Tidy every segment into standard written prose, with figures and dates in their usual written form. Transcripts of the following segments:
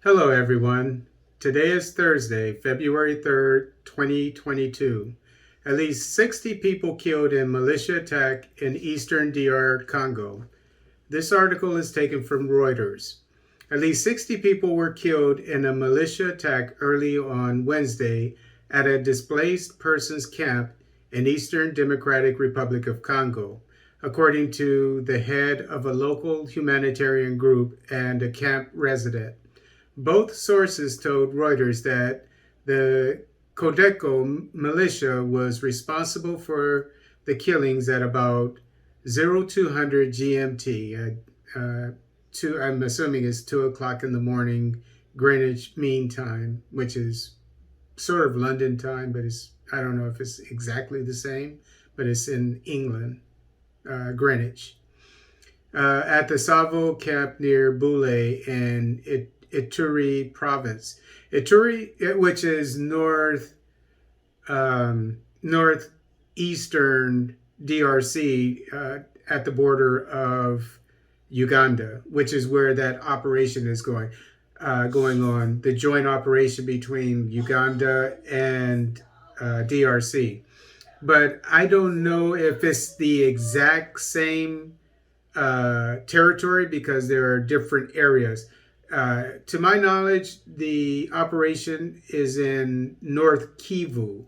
Hello, everyone. Today is Thursday, February 3rd, 2022. At least 60 people killed in militia attack in Eastern DR Congo. This article is taken from Reuters. At least 60 people were killed in a militia attack early on Wednesday at a displaced persons camp in Eastern Democratic Republic of Congo, according to the head of a local humanitarian group and a camp resident. Both sources told Reuters that the Codeco militia was responsible for the killings at about 0200 GMT. I'm assuming it's 2 o'clock in the morning Greenwich Mean Time, which is sort of London time, but I don't know if it's exactly the same, but it's in England, Greenwich, at the Savo camp near Boule in Ituri province. Ituri, which is northeastern DRC, at the border of Uganda, which is where that operation is going on, the joint operation between Uganda and DRC. But I don't know if it's the exact same territory because there are different areas. To my knowledge, the operation is in North Kivu.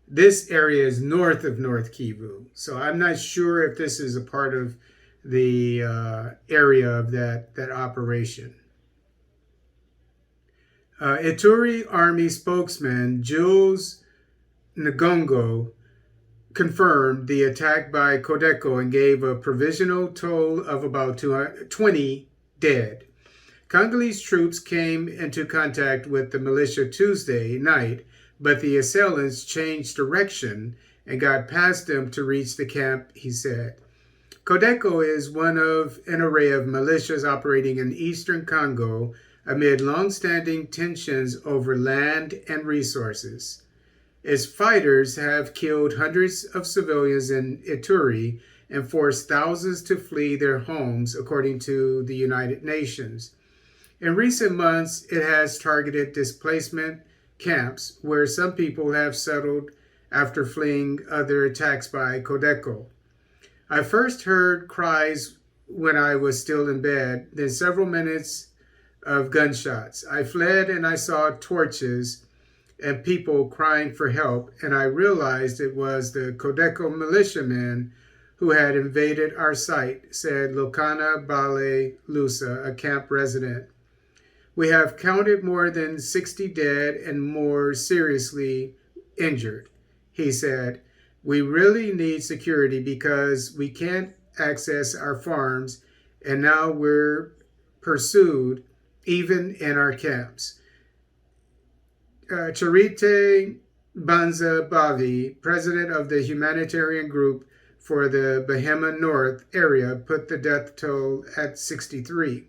This area is north of North Kivu. So I'm not sure if this is a part of the area of that operation. Ituri Army spokesman Jules Ngongo confirmed the attack by Codeco and gave a provisional toll of about 20 dead. Congolese troops came into contact with the militia Tuesday night, but the assailants changed direction and got past them to reach the camp, he said. Codeco is one of an array of militias operating in eastern Congo amid long-standing tensions over land and resources. Its fighters have killed hundreds of civilians in Ituri and forced thousands to flee their homes, according to the United Nations. In recent months, it has targeted displacement camps where some people have settled after fleeing other attacks by Codeco. I first heard cries when I was still in bed, then several minutes of gunshots. I fled and I saw torches and people crying for help, and I realized it was the Codeco militiamen who had invaded our site, said Lokana Bale Lusa, a camp resident. We have counted more than 60 dead and more seriously injured, he said. We really need security because we can't access our farms, and now we're pursued even in our camps. Charite Banza Bavi, president of the humanitarian group for the Bahema North area, put the death toll at 63.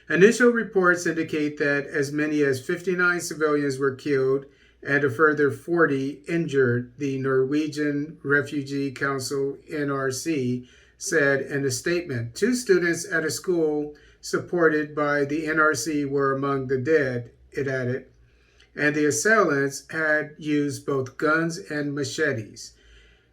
Initial reports indicate that as many as 59 civilians were killed and a further 40 injured, the Norwegian Refugee Council, NRC, said in a statement. 2 students at a school supported by the NRC were among the dead, it added, and the assailants had used both guns and machetes.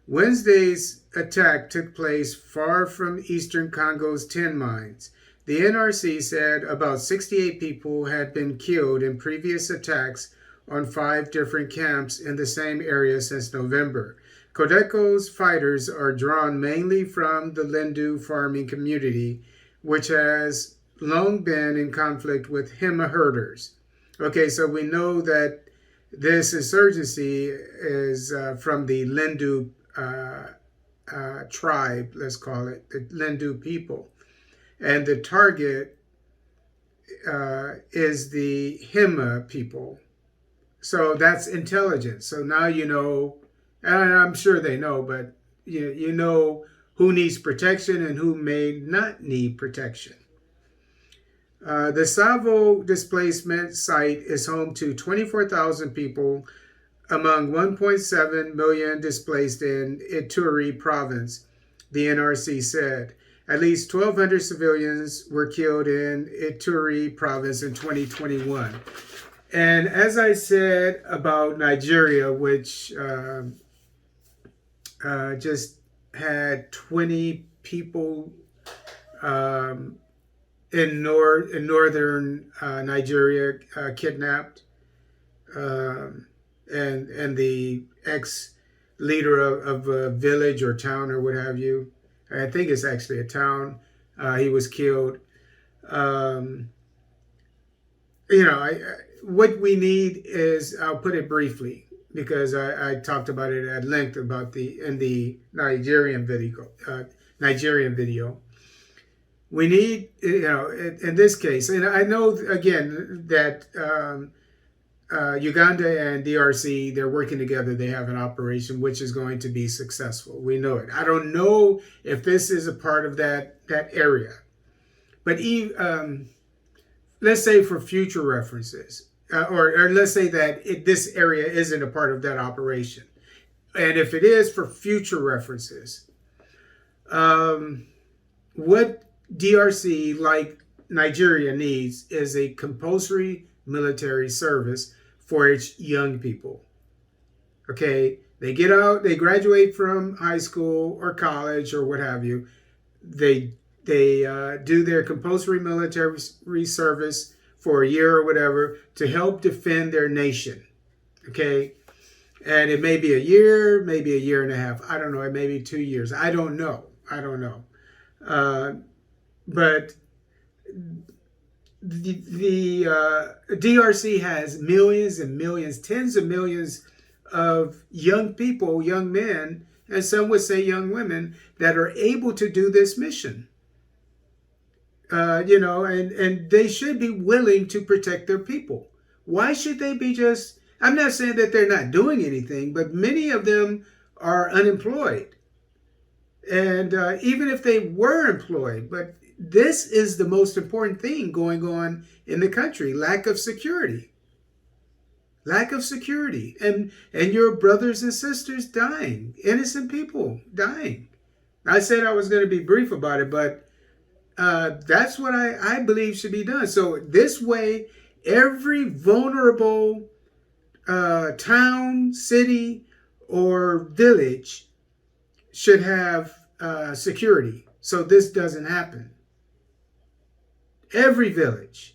Wednesday's attack took place far from eastern Congo's tin mines. The NRC said about 68 people had been killed in previous attacks on 5 different camps in the same area since November. Codeco's fighters are drawn mainly from the Lendu farming community, which has long been in conflict with Hema herders. Okay, so we know that this insurgency is from the Lendu tribe, let's call it, the Lendu people. And the target is the Hema people. So that's intelligence. So now you know, and I'm sure they know, but you know who needs protection and who may not need protection. The Savo displacement site is home to 24,000 people among 1.7 million displaced in Ituri province, the NRC said. At least 1,200 civilians were killed in Ituri province in 2021. And as I said about Nigeria, which just had 20 people in northern Nigeria kidnapped, and the ex leader of a village or town or what have you. I think it's actually a town. He was killed. What we need is, I'll put it briefly because I talked about it at length about in the Nigerian video. We need, in this case, and I know again that Uganda and DRC, they're working together. They have an operation which is going to be successful. We know it. I don't know if this is a part of that area, but let's say for future references, or let's say that this area isn't a part of that operation, and if it is, for future references, what DRC, like Nigeria, needs is a compulsory military service for its young people. Okay, they get out, they graduate from high school or college or what have you. They do their compulsory military service for a year or whatever to help defend their nation. Okay, and it may be a year, maybe a year and a half. I don't know. It may be 2 years. I don't know. But the DRC has millions and millions, tens of millions of young people, young men, and some would say young women that are able to do this mission. And they should be willing to protect their people. Why should they be just, I'm not saying that they're not doing anything, but many of them are unemployed. And even if they were employed, but this is the most important thing going on in the country: lack of security. And your brothers and sisters dying, innocent people dying. I said I was going to be brief about it, but that's what I believe should be done. So this way, every vulnerable town, city, or village should have security, so this doesn't happen. Every village.